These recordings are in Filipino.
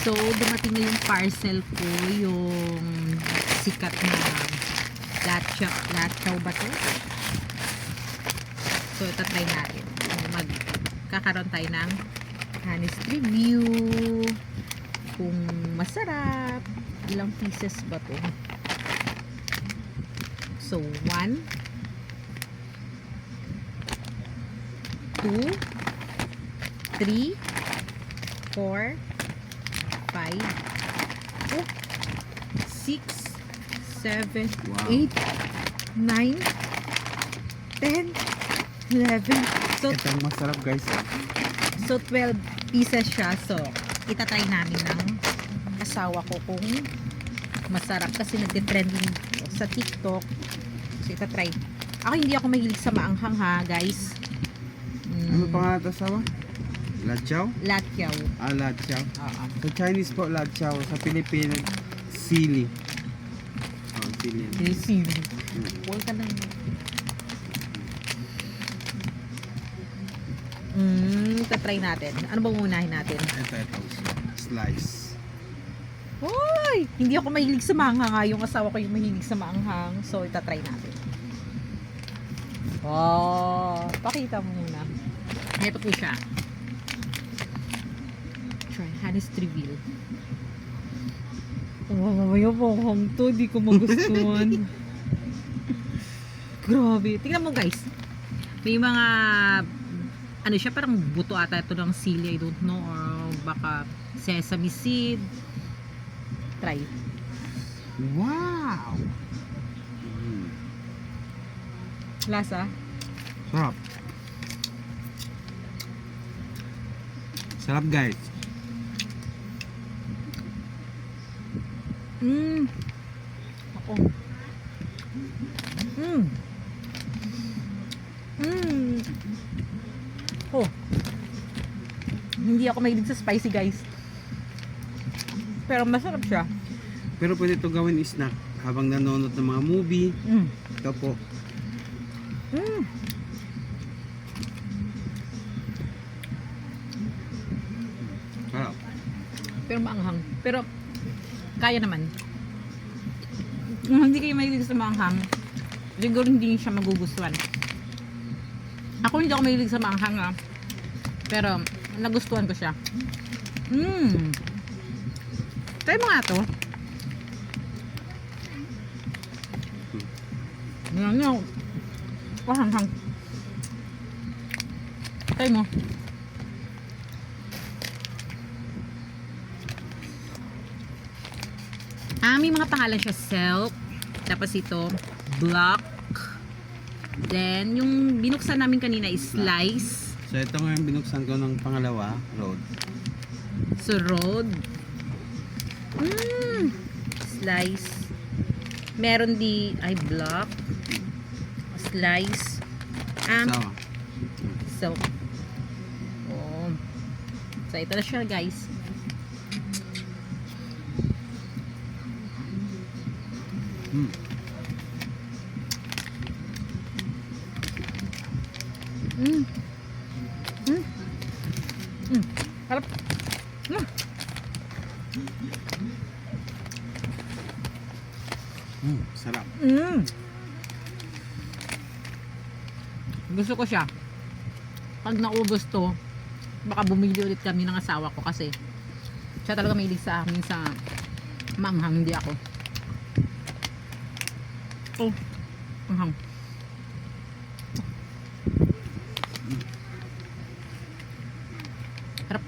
So, dumating na yung parcel ko, yung sikat na lachaw ba to? So, ito try natin. Magkakaroon tayo ng honest review. Kung masarap. Ilang pieces ba to? So, 1, 2, 3, 4, 5, 6, 7, 8, 9, 10, 11. So, Ito ang masarap guys. so 12 pieces siya. So, itatry namin ng asawa ko kung masarap kasi nagte-trending sa TikTok. So, itatry. Ako hindi ako mahilig sa maanghang ha, guys. Ano pangalan ito sawa? Lachaw? Latyaw. Ah, lachaw. Oo. Sa Chinese po, lachaw. Sa Pilipino, sili. Oh, sili. Sili. Huwag ka na. Itatry natin. Ano bang unahin natin? Ito. Slice. Hoy! Hindi ako mahilig sa maanghang ha. Yung asawa ko yung mahilig sa maanghang. So, itatry natin. Oh, pakita mo muna. Ito po siya. Try, honest reveal. Oh, mamaya po hang to. Di ko magustuhan. Grabe. Tingnan mo guys. May mga ano siya, parang buto ata ito ng sili, I don't know, or baka sesame seed. Try. Wow! Lasa? Sarap. Sarap guys. Ako. Oh. Hindi ako mahilig sa spicy guys. Pero masarap siya. Pero pwede ito gawin snack habang nanonood ng mga movie. Ito po. Sarap. Pero maanghang. Pero kaya naman. Kung hindi kayo mahilig sa maanghang, siguro hindi siya magugustuhan. Ako hindi ako mahilig sa maanghang ha. Pero nagustuhan ko siya. Try mo nga to. Yan. Hanghang. Try mo. May mga pangalan siya. Silk. Tapos ito, Block. Then, yung binuksan namin kanina is Slice. So ito nga yung binuksan ko ng pangalawa, Road. So, Road. Slice. Meron Block. Slice. Sawa. So, oh. So, ito na siya, guys. Harap. Sarap. Gusto ko siya. Pag naubos to, baka bumili ulit kami ng asawa ko kasi siya talaga mahilig sa amin sa maanghang, hindi ako. Oh, anghang. Harap.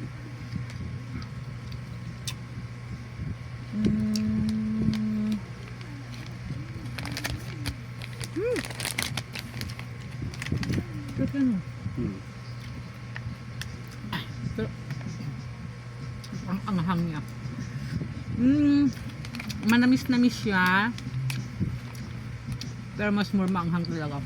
Pero ang anghang niya. Manamis-namis siya. Pero mas more maanghang talaga.